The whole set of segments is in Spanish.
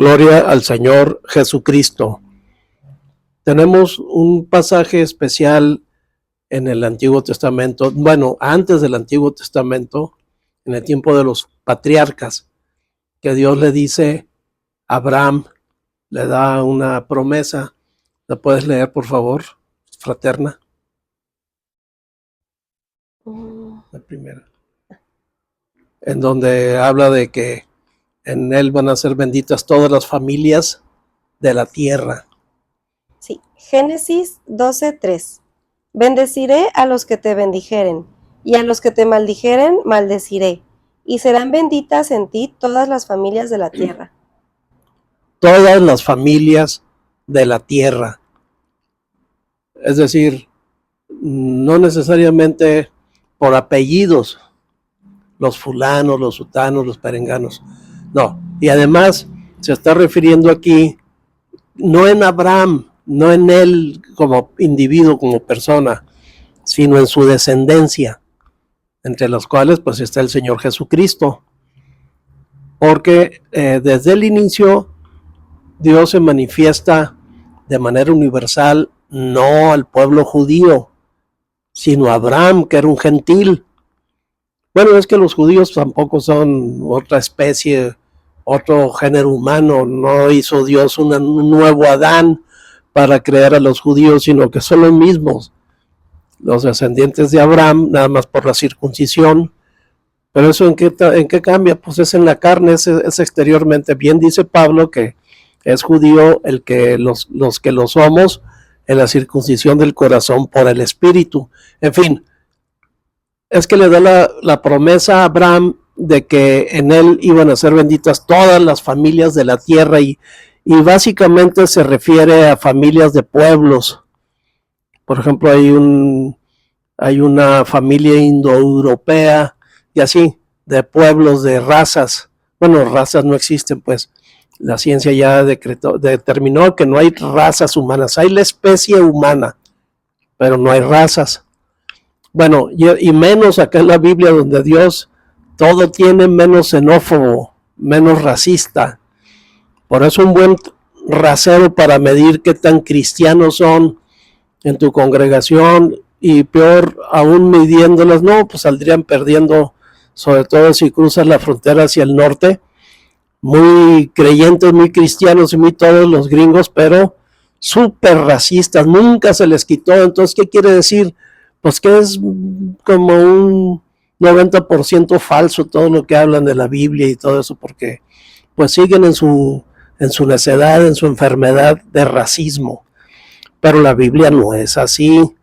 Gloria al Señor Jesucristo. Tenemos un pasaje especial en el Antiguo Testamento, bueno, antes del Antiguo Testamento, en el tiempo de los patriarcas, que Dios le dice a Abraham, le da una promesa. ¿La puedes leer, por favor, fraterna? La primera. En donde habla de que en él van a ser benditas todas las familias de la tierra. Sí, Génesis 12:3. Bendeciré a los que te bendijeren, y a los que te maldijeren maldeciré, y serán benditas en ti todas las familias de la tierra. Todas las familias de la tierra. Es decir, no necesariamente por apellidos, los fulanos, los sutanos, los perenganos. No, y además se está refiriendo aquí no en Abraham, no en él como individuo, como persona, sino en su descendencia, entre los cuales pues está el Señor Jesucristo. Porque desde el inicio Dios se manifiesta de manera universal, no al pueblo judío, sino a Abraham, que era un gentil. Bueno, es que los judíos tampoco son otra especie, otro género humano. No hizo Dios un nuevo Adán para crear a los judíos, sino que son los mismos, los descendientes de Abraham, nada más por la circuncisión. Pero eso ¿en qué cambia? Pues es en la carne, es exteriormente. Bien dice Pablo que es judío el que los que lo somos en la circuncisión del corazón por el Espíritu. En fin, es que le da la promesa a Abraham de que en él iban a ser benditas todas las familias de la tierra y básicamente se refiere a familias de pueblos. Por ejemplo, hay una familia indoeuropea y así, de pueblos, de razas. Bueno, razas no existen, pues. La ciencia ya determinó que no hay razas humanas. Hay la especie humana, pero no hay razas. Bueno, y menos acá en la Biblia, donde Dios todo tiene menos xenófobo, menos racista. Por eso un buen rasero para medir qué tan cristianos son en tu congregación, y peor aún midiéndolas, no, pues saldrían perdiendo, sobre todo si cruzas la frontera hacia el norte. Muy creyentes, muy cristianos y muy todos los gringos, pero súper racistas, nunca se les quitó. Entonces, ¿qué quiere decir? Pues que es como un 90% falso todo lo que hablan de la Biblia y todo eso, porque pues siguen en su necedad, en su enfermedad de racismo. Pero la Biblia no es así.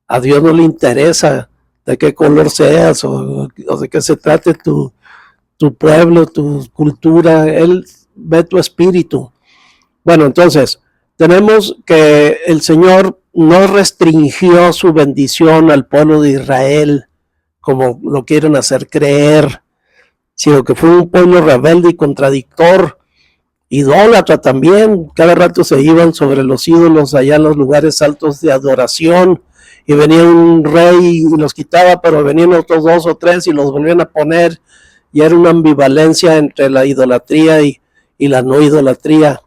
A Dios no le interesa de qué color seas o de qué se trate tu pueblo, tu cultura. Él ve tu espíritu. Bueno, entonces, tenemos que el Señor no restringió su bendición al pueblo de Israel, como lo quieren hacer creer, sino que fue un pueblo rebelde y contradictor, idólatra también. Cada rato se iban sobre los ídolos allá en los lugares altos de adoración, y venía un rey y los quitaba, pero venían otros 2 o 3 y los volvían a poner, y era una ambivalencia entre la idolatría y la no idolatría.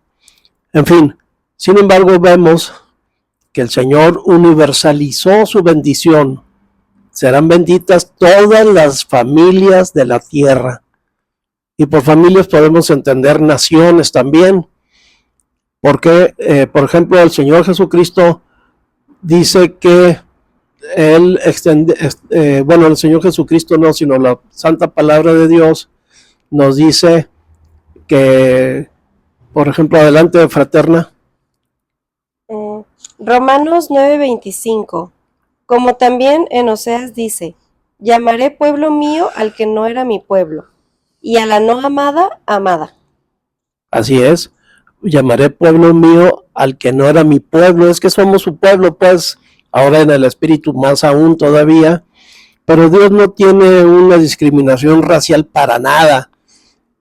En fin, sin embargo, vemos que el Señor universalizó su bendición. Serán benditas todas las familias de la tierra. Y por familias podemos entender naciones también. Porque, por ejemplo, el Señor Jesucristo dice que Él el Señor Jesucristo no, sino la santa palabra de Dios nos dice que, por ejemplo, adelante, fraterna. Romanos 9:25. Como también en Oseas dice, llamaré pueblo mío al que no era mi pueblo, y a la no amada, amada. Así es, llamaré pueblo mío al que no era mi pueblo. Es que somos su pueblo, pues, ahora en el espíritu más aún todavía, pero Dios no tiene una discriminación racial para nada.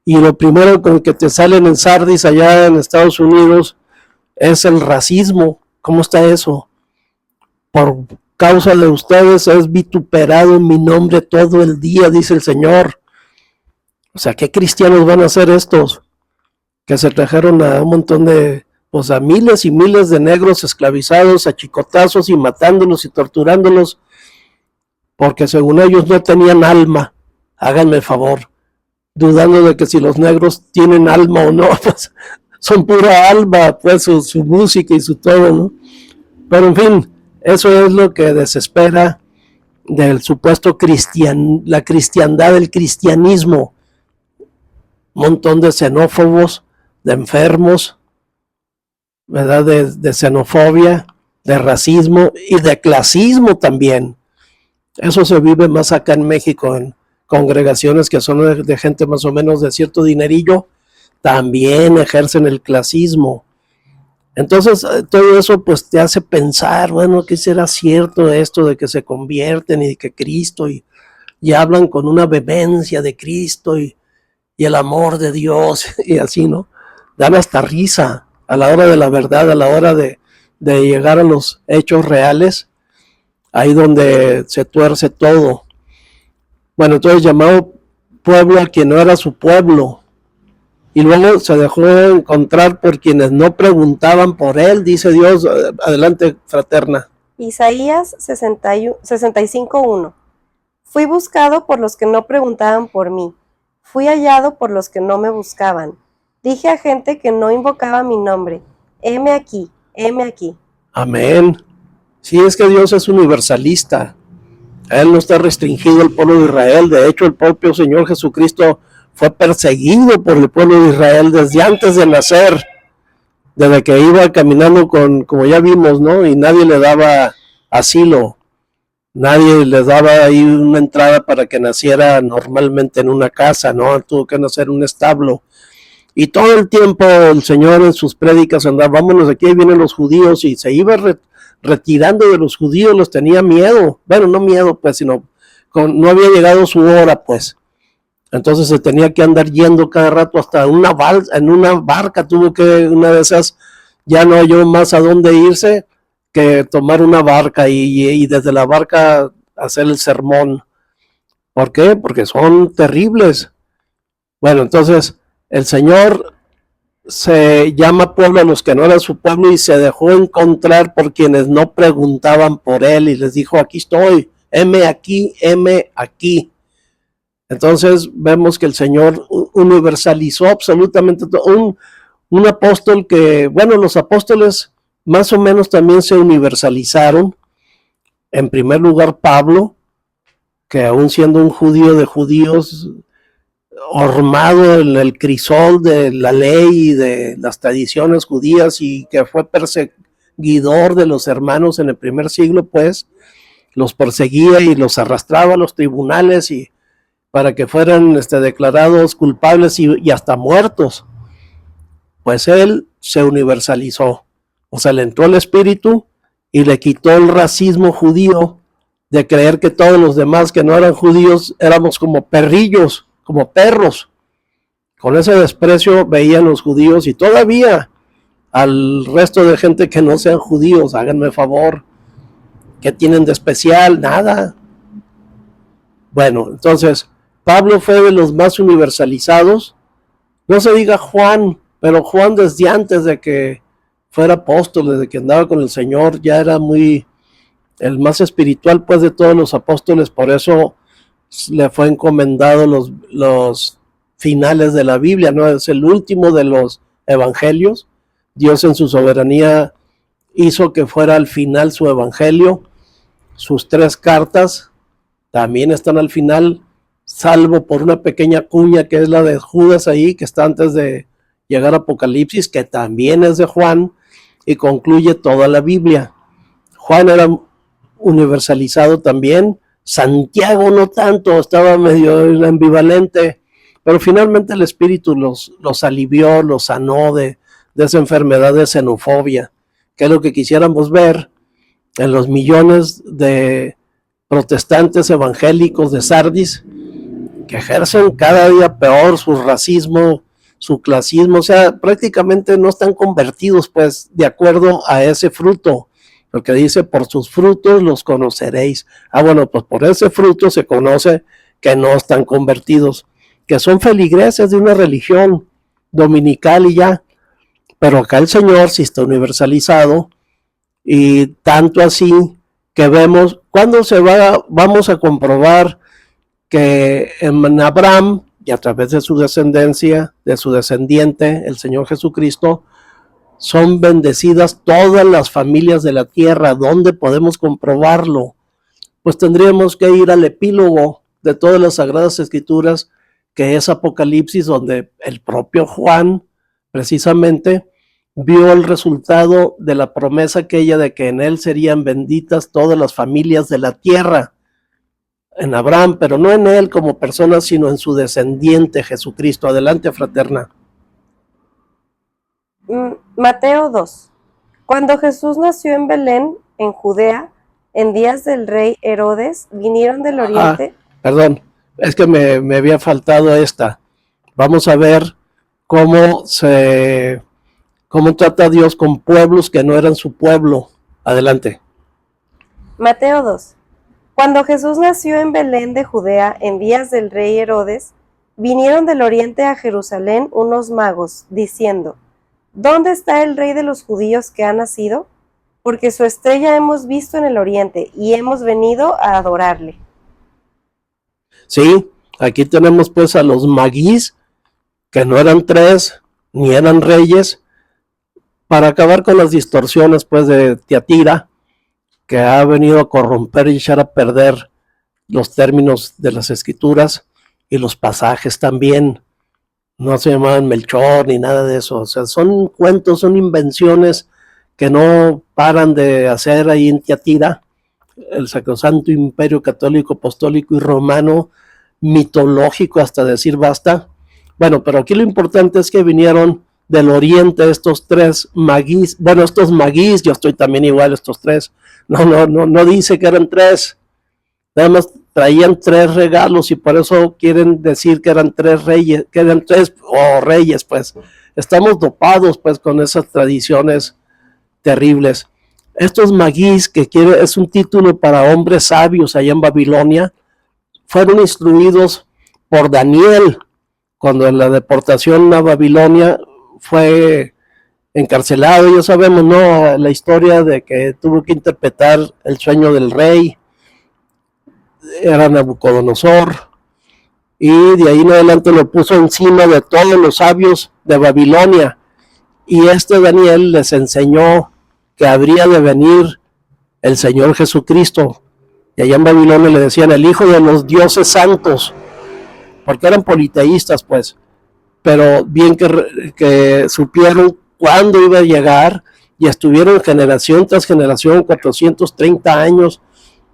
Y lo primero con que te salen en Sardis allá en Estados Unidos es el racismo. ¿Cómo está eso? Por causa de ustedes es vituperado en mi nombre todo el día, dice el Señor. O sea, ¿qué cristianos van a ser estos? que se trajeron a un montón de, pues a miles y miles de negros esclavizados a chicotazos y matándolos y torturándolos, porque según ellos no tenían alma. Háganme el favor, dudando de que si los negros tienen alma o no, pues son pura alma, pues su música y su todo, ¿no? Pero en fin, eso es lo que desespera del supuesto la cristiandad, del cristianismo. Un montón de xenófobos, de enfermos, ¿verdad? De xenofobia, de racismo y de clasismo también. Eso se vive más acá en México, en congregaciones que son de gente más o menos de cierto dinerillo, también ejercen el clasismo. Entonces, todo eso pues te hace pensar, bueno, ¿qué será cierto esto de que se convierten y que Cristo y hablan con una vehemencia de Cristo y el amor de Dios y así, ¿no? Dan hasta risa a la hora de la verdad, a la hora de llegar a los hechos reales, ahí donde se tuerce todo. Bueno, entonces llamado pueblo a quien no era su pueblo, y luego se dejó encontrar por quienes no preguntaban por él, dice Dios. Adelante, fraterna. Isaías 65:1. Fui buscado por los que no preguntaban por mí, fui hallado por los que no me buscaban. Dije a gente que no invocaba mi nombre, heme aquí, heme aquí. Amén. Sí, es que Dios es universalista. Él no está restringido al pueblo de Israel. De hecho, el propio Señor Jesucristo fue perseguido por el pueblo de Israel desde antes de nacer, desde que iba caminando como ya vimos, ¿no? Y nadie le daba asilo, nadie le daba ahí una entrada para que naciera normalmente en una casa, ¿no? Tuvo que nacer en un establo. Y todo el tiempo el Señor en sus prédicas andaba, vámonos aquí, ahí vienen los judíos, y se iba retirando de los judíos, los tenía miedo. Bueno, no miedo, pues, sino no había llegado su hora, pues. Entonces se tenía que andar yendo cada rato hasta en una barca, tuvo que, una de esas, ya no halló más a dónde irse que tomar una barca y desde la barca hacer el sermón. ¿Por qué? Porque son terribles. Bueno, entonces el Señor se llama pueblo a los que no eran su pueblo y se dejó encontrar por quienes no preguntaban por él y les dijo, aquí estoy, heme aquí, heme aquí. Entonces vemos que el Señor universalizó absolutamente todo. Un apóstol que, bueno, los apóstoles más o menos también se universalizaron. En primer lugar, Pablo, que aún siendo un judío de judíos, hormado en el crisol de la ley y de las tradiciones judías, y que fue perseguidor de los hermanos en el primer siglo, pues los perseguía y los arrastraba a los tribunales y para que fueran declarados culpables y hasta muertos. Pues él se universalizó, o sea, le entró el espíritu y le quitó el racismo judío de creer que todos los demás que no eran judíos éramos como perrillos, como perros. Con ese desprecio veían los judíos y todavía al resto de gente que no sean judíos. Háganme favor, ¿qué tienen de especial? Nada. Bueno, entonces Pablo fue de los más universalizados. No se diga Juan, pero Juan desde antes de que fuera apóstol, desde que andaba con el Señor, ya era el más espiritual pues de todos los apóstoles. Por eso le fue encomendado los finales de la Biblia, ¿no? Es el último de los evangelios. Dios en su soberanía hizo que fuera al final su evangelio. Sus 3 cartas también están al final, salvo por una pequeña cuña que es la de Judas ahí, que está antes de llegar a Apocalipsis, que también es de Juan, y concluye toda la Biblia. Juan era universalizado también, Santiago no tanto, estaba medio ambivalente, pero finalmente el Espíritu los alivió, los sanó de esa enfermedad de xenofobia, que es lo que quisiéramos ver en los millones de protestantes evangélicos de Sardis, que ejercen cada día peor su racismo, su clasismo. O sea, prácticamente no están convertidos, pues, de acuerdo a ese fruto, porque dice, por sus frutos los conoceréis. Bueno, pues por ese fruto se conoce que no están convertidos, que son feligreses de una religión, dominical y ya. Pero acá el Señor sí está universalizado, y tanto así que vemos, cuando vamos a comprobar que en Abraham, y a través de su descendencia, de su descendiente, el Señor Jesucristo, son bendecidas todas las familias de la tierra. ¿Dónde podemos comprobarlo? Pues tendríamos que ir al epílogo de todas las Sagradas Escrituras, que es Apocalipsis, donde el propio Juan, precisamente, vio el resultado de la promesa aquella de que en él serían benditas todas las familias de la tierra, en Abraham, pero no en él como persona, sino en su descendiente Jesucristo. Adelante, fraterna. Mateo 2. Cuando Jesús nació en Belén, en Judea, en días del rey Herodes, vinieron del oriente. Perdón, es que me había faltado esta. Vamos a ver cómo trata Dios con pueblos que no eran su pueblo. Adelante. Mateo 2. Cuando Jesús nació en Belén de Judea, en días del rey Herodes, vinieron del oriente a Jerusalén unos magos, diciendo: ¿Dónde está el rey de los judíos que ha nacido? Porque su estrella hemos visto en el oriente y hemos venido a adorarle. Sí, aquí tenemos pues a los maguís, que no eran tres, ni eran reyes, para acabar con las distorsiones pues de Tiatira, que ha venido a corromper y echar a perder los términos de las escrituras y los pasajes también. No se llamaban Melchor ni nada de eso. O sea, son cuentos, son invenciones que no paran de hacer ahí en Tiatira, el Sacrosanto Imperio Católico, Apostólico y Romano, mitológico hasta decir basta. Bueno, pero aquí lo importante es que vinieron del oriente estos tres maguís. Bueno, estos maguís, yo estoy también igual, estos tres. No dice que eran tres. Nada más traían tres regalos y por eso quieren decir que eran tres reyes, que eran tres reyes, pues. Estamos dopados pues con esas tradiciones terribles. Estos maguís, que es un título para hombres sabios allá en Babilonia, fueron instruidos por Daniel cuando en la deportación a Babilonia fue encarcelado. Ya sabemos, ¿no?, la historia de que tuvo que interpretar el sueño del rey. Era Nabucodonosor, y de ahí en adelante lo puso encima de todos los sabios de Babilonia, y Daniel les enseñó que habría de venir el Señor Jesucristo, y allá en Babilonia le decían el hijo de los dioses santos, porque eran politeístas pues, pero bien que supieron cuándo iba a llegar, y estuvieron generación tras generación, 430 años,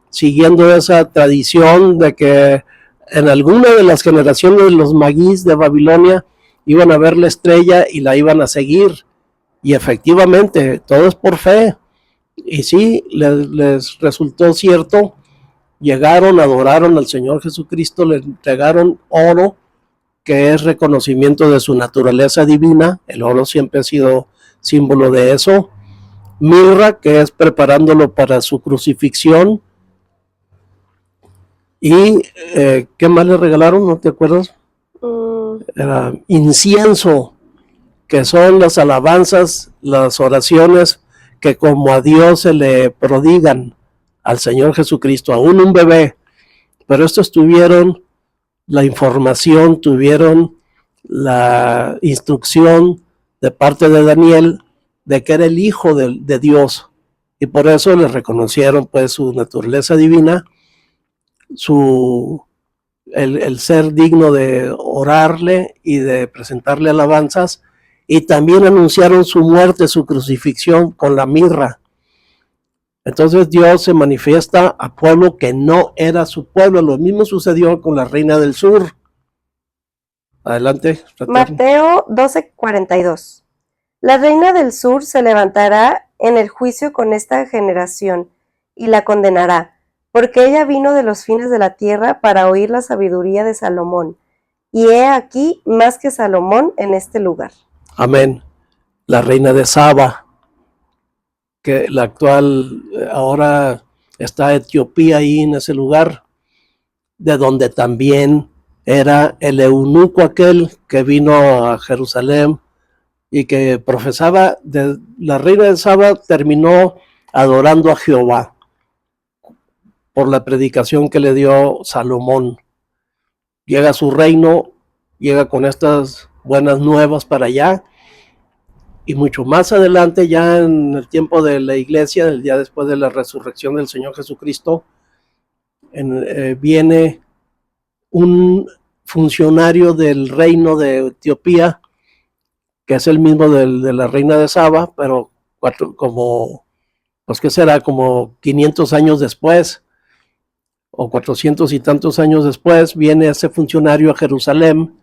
siguiendo esa tradición de que en alguna de las generaciones de los maguís de Babilonia iban a ver la estrella y la iban a seguir. Y efectivamente, todo es por fe. Y sí, les resultó cierto. Llegaron, adoraron al Señor Jesucristo, le entregaron oro, que es reconocimiento de su naturaleza divina. El oro siempre ha sido símbolo de eso. Mirra, que es preparándolo para su crucifixión. Y ¿qué más le regalaron? ¿No te acuerdas? Era incienso, que son las alabanzas, las oraciones que como a Dios se le prodigan al Señor Jesucristo, aún un bebé. Pero estos tuvieron la información, tuvieron la instrucción de parte de Daniel de que era el Hijo de Dios, y por eso le reconocieron pues su naturaleza divina, el ser digno de orarle y de presentarle alabanzas, y también anunciaron su muerte, su crucifixión con la mirra. Entonces Dios se manifiesta a pueblo que no era su pueblo. Lo mismo sucedió con la reina del sur. Adelante. Mateo 12:42. La reina del sur se levantará en el juicio con esta generación y la condenará, porque ella vino de los fines de la tierra para oír la sabiduría de Salomón, y he aquí más que Salomón en este lugar. Amén. La reina de Saba, que la actual, ahora está Etiopía ahí en ese lugar, de donde también era el eunuco aquel que vino a Jerusalén y que profesaba, la reina de Saba terminó adorando a Jehová por la predicación que le dio Salomón. Llega a su reino, llega con estas buenas nuevas para allá, y mucho más adelante, ya en el tiempo de la iglesia, el día después de la resurrección del Señor Jesucristo, viene un funcionario del reino de Etiopía, que es el mismo de la reina de Saba, pero pues qué será, como 500 años después, o 400 y tantos años después, viene ese funcionario a Jerusalén,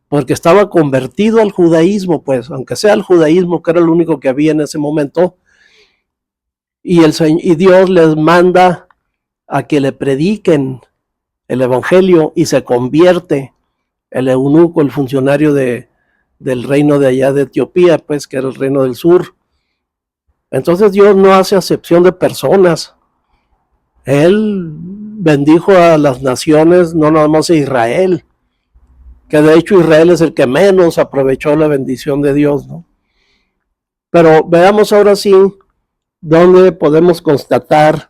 porque estaba convertido al judaísmo, pues, aunque sea el judaísmo, que era lo único que había en ese momento, y Dios les manda a que le prediquen el evangelio, y se convierte el eunuco, el funcionario del reino de allá de Etiopía, pues, que era el reino del sur. Entonces Dios no hace acepción de personas. Él bendijo a las naciones, no nada más a Israel, que de hecho Israel es el que menos aprovechó la bendición de Dios, ¿no? Pero veamos ahora sí dónde podemos constatar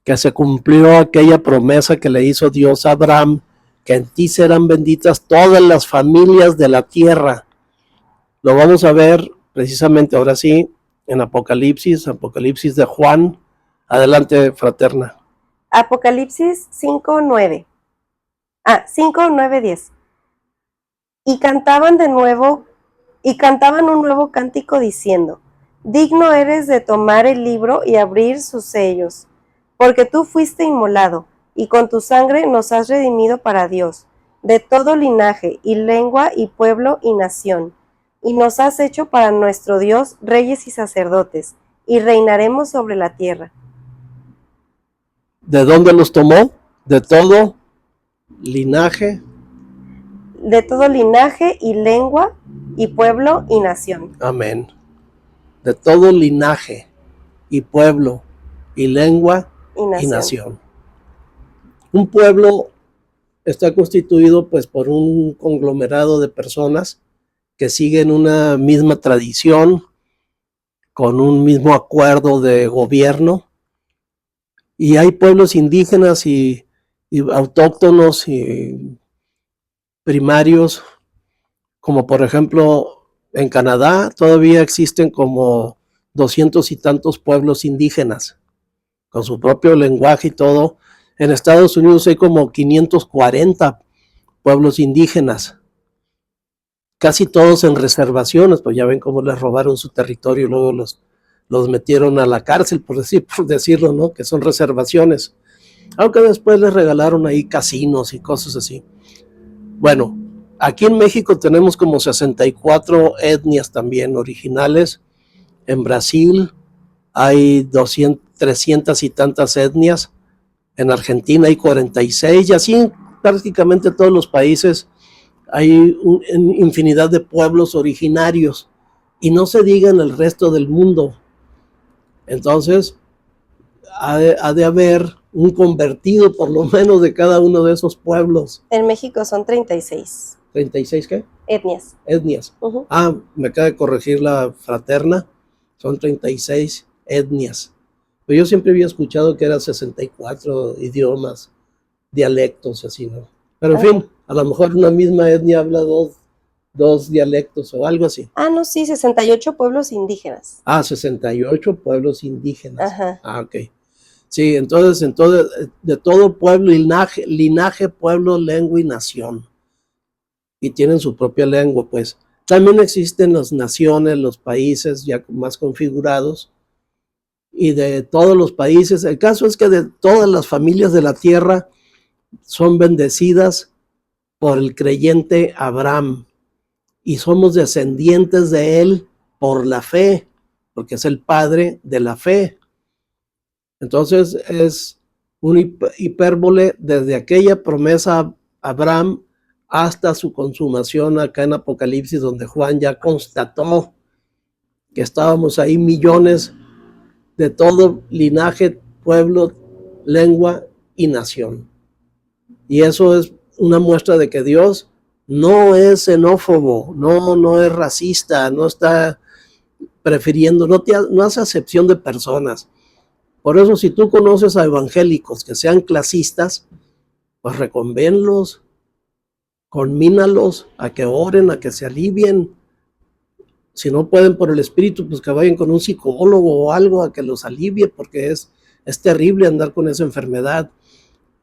que se cumplió aquella promesa que le hizo Dios a Abraham, que en ti serán benditas todas las familias de la tierra. Lo vamos a ver precisamente ahora sí en Apocalipsis de Juan. Adelante, fraterna. Apocalipsis 5:9. 5:9-10. Y cantaban un nuevo cántico diciendo: digno eres de tomar el libro y abrir sus sellos, porque tú fuiste inmolado, y con tu sangre nos has redimido para Dios, de todo linaje, y lengua, y pueblo, y nación, y nos has hecho para nuestro Dios reyes y sacerdotes, y reinaremos sobre la tierra. ¿De dónde los tomó? De todo linaje. De todo linaje, y lengua, y pueblo, y nación. Amén. De todo linaje, y pueblo, y lengua, y nación. Un pueblo está constituido pues por un conglomerado de personas que siguen una misma tradición, con un mismo acuerdo de gobierno, y hay pueblos indígenas y autóctonos y primarios, como por ejemplo en Canadá todavía existen como 200 y tantos pueblos indígenas, con su propio lenguaje y todo. En Estados Unidos hay como 540 pueblos indígenas, casi todos en reservaciones, pues ya ven cómo les robaron su territorio y luego los metieron a la cárcel, por decirlo, ¿no? Que son reservaciones. Aunque después les regalaron ahí casinos y cosas así. Bueno, aquí en México tenemos como 64 etnias también originales. En Brasil hay 300 y tantas etnias. En Argentina hay 46, y así prácticamente todos los países hay infinidad de pueblos originarios, y no se diga en el resto del mundo. Entonces ha de haber un convertido por lo menos de cada uno de esos pueblos. En México son 36. ¿36 qué? Etnias. Etnias. Me acaba de corregir la fraterna, son 36 etnias. Pero yo siempre había escuchado que eran 64 idiomas, dialectos, así, ¿no? Pero en fin, a lo mejor una misma etnia habla dos dialectos o algo así. No, sí, 68 pueblos indígenas. 68 pueblos indígenas. Ajá. Ok. Sí, entonces de todo pueblo, linaje, pueblo, lengua y nación. Y tienen su propia lengua, pues. También existen las naciones, los países ya más configurados, y de todos los países. El caso es que de todas las familias de la tierra son bendecidas por el creyente Abraham, y somos descendientes de él por la fe, porque es el padre de la fe. Entonces es un hipérbole desde aquella promesa a Abraham hasta su consumación acá en Apocalipsis, donde Juan ya constató que estábamos ahí millones de todo linaje, pueblo, lengua y nación. Y eso es una muestra de que Dios no es xenófobo, no es racista, no está prefiriendo, no hace acepción de personas. Por eso, si tú conoces a evangélicos que sean clasistas, pues reconvénlos, conmínalos a que oren, a que se alivien. Si no pueden por el espíritu, pues que vayan con un psicólogo o algo a que los alivie, porque es terrible andar con esa enfermedad.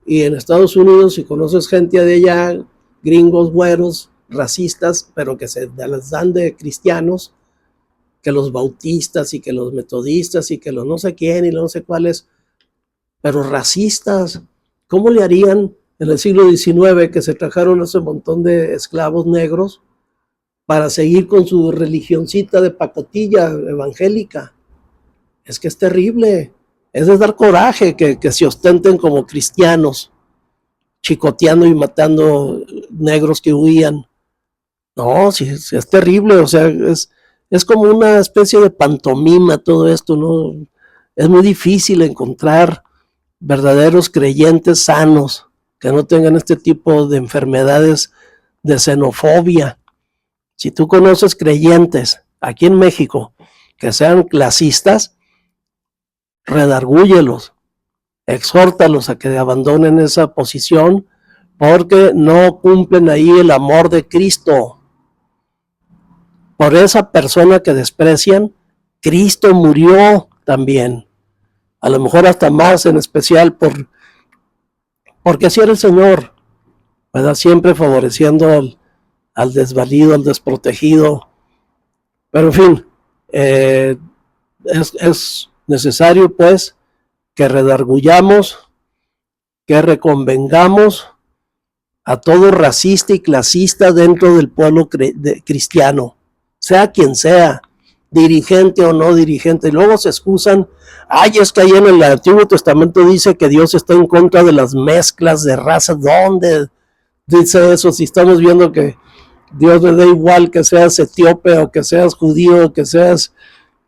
Y en Estados Unidos, si conoces gente de allá, gringos, güeros, racistas, pero que se les dan de cristianos, que los bautistas y que los metodistas y que los no sé quién y no sé cuáles, pero racistas, ¿cómo le harían en el siglo XIX que se trajeron ese montón de esclavos negros para seguir con su religioncita de pacotilla evangélica? Es que es terrible, es de dar coraje que se ostenten como cristianos, chicoteando y matando negros que huían. No, sí, es terrible, o sea, es como una especie de pantomima todo esto, ¿no? Es muy difícil encontrar verdaderos creyentes sanos que no tengan este tipo de enfermedades de xenofobia. Si tú conoces creyentes aquí en México que sean clasistas, redargúyelos, exhórtalos a que abandonen esa posición porque no cumplen ahí el amor de Cristo. Por esa persona que desprecian, Cristo murió también. A lo mejor hasta más, en especial porque así era el Señor, ¿verdad? Siempre favoreciendo al desvalido, al desprotegido. Pero en fin, es necesario pues que redarguyamos, que reconvengamos a todo racista y clasista dentro del pueblo cristiano, sea quien sea, dirigente o no dirigente. Y luego se excusan, es que ahí en el Antiguo Testamento dice que Dios está en contra de las mezclas de razas. ¿Dónde dice eso? Si estamos viendo que Dios le da igual que seas etíope o que seas judío o que seas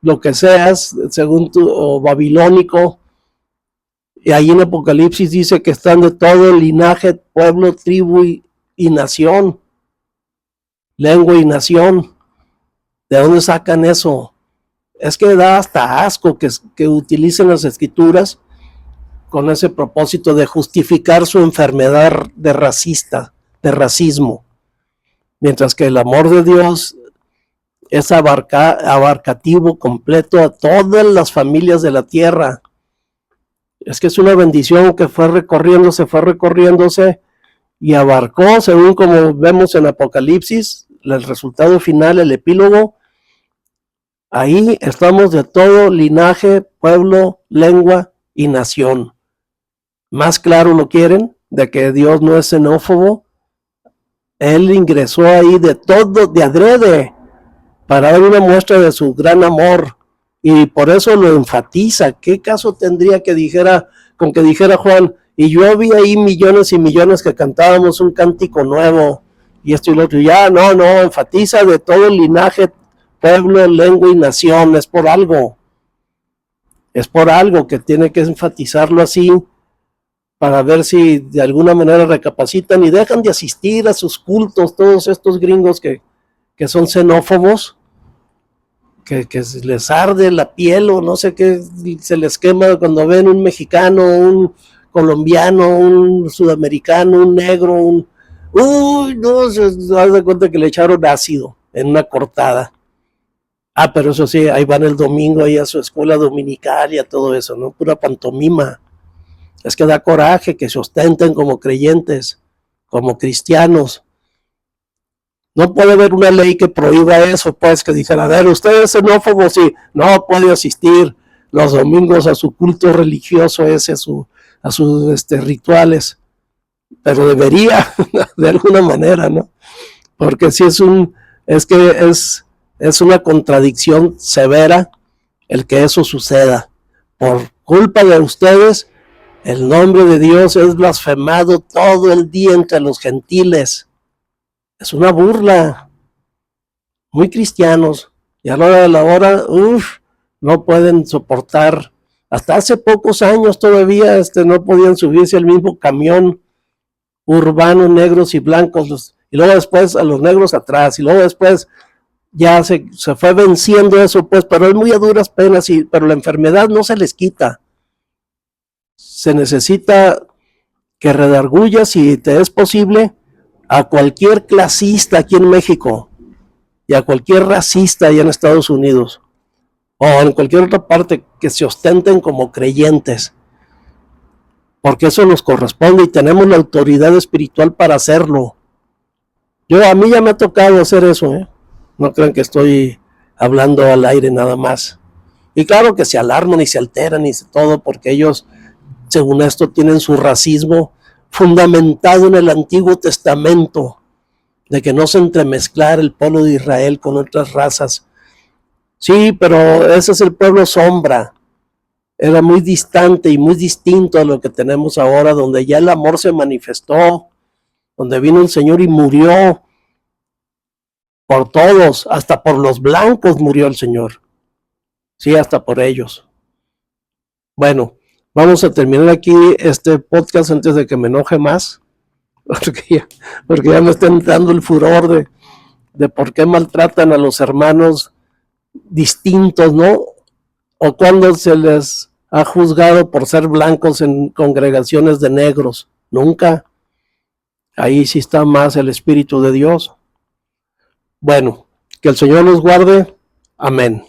lo que seas, según tú, o babilónico. Y ahí en Apocalipsis dice que están de todo el linaje, pueblo, tribu y nación, lengua y nación. ¿De dónde sacan eso? Es que da hasta asco que utilicen las escrituras con ese propósito de justificar su enfermedad de racismo. Mientras que el amor de Dios es abarcativo, completo a todas las familias de la tierra. Es que es una bendición que fue recorriéndose y abarcó, según como vemos en Apocalipsis, el resultado final, el epílogo. Ahí estamos de todo linaje, pueblo, lengua y nación. Más claro lo quieren, de que Dios no es xenófobo. Él ingresó ahí de todo, de adrede, para dar una muestra de su gran amor. Y por eso lo enfatiza. ¿Qué caso tendría que dijera Juan, y yo vi ahí millones y millones que cantábamos un cántico nuevo, y esto y lo otro? Ya, no, enfatiza de todo el linaje, pueblo, lengua y nación. Es por algo que tiene que enfatizarlo así, para ver si de alguna manera recapacitan y dejan de asistir a sus cultos, todos estos gringos que son xenófobos, que les arde la piel o no sé qué, se les quema cuando ven un mexicano, un colombiano, un sudamericano, un negro, no, se da cuenta que le echaron ácido en una cortada. Pero eso sí, ahí van el domingo ahí a su escuela dominical y a todo eso, ¿no? Pura pantomima. Es que da coraje que se ostenten como creyentes, como cristianos. No puede haber una ley que prohíba eso, pues, que dijera, a ver, usted es xenófobo, sí, no puede asistir los domingos a su culto religioso ese, a sus rituales, pero debería, de alguna manera, ¿no? Porque si es una contradicción severa el que eso suceda. Por culpa de ustedes, el nombre de Dios es blasfemado todo el día entre los gentiles. Es una burla. Muy cristianos. Y a la hora de la hora, no pueden soportar. Hasta hace pocos años todavía no podían subirse al mismo camión urbano, negros y blancos, y luego después a los negros atrás, y luego después ya se fue venciendo eso, pues, pero es muy a duras penas, pero la enfermedad no se les quita. Se necesita que redargullas, si te es posible, a cualquier clasista aquí en México y a cualquier racista allá en Estados Unidos o en cualquier otra parte que se ostenten como creyentes, porque eso nos corresponde y tenemos la autoridad espiritual para hacerlo. A mí ya me ha tocado hacer eso, ¿eh? No crean que estoy hablando al aire nada más. Y claro que se alarman y se alteran y todo, porque ellos, según esto, tienen su racismo fundamentado en el Antiguo Testamento, de que no se entremezclara el pueblo de Israel con otras razas. Sí, pero ese es el pueblo sombra. Era muy distante y muy distinto a lo que tenemos ahora, donde ya el amor se manifestó, donde vino el Señor y murió por todos, hasta por los blancos murió el Señor. Sí, hasta por ellos. Bueno, vamos a terminar aquí este podcast antes de que me enoje más, porque ya me está entrando el furor de por qué maltratan a los hermanos distintos, ¿no? O cuando se les ha juzgado por ser blancos en congregaciones de negros. Nunca. Ahí sí está más el Espíritu de Dios. Bueno, que el Señor los guarde. Amén.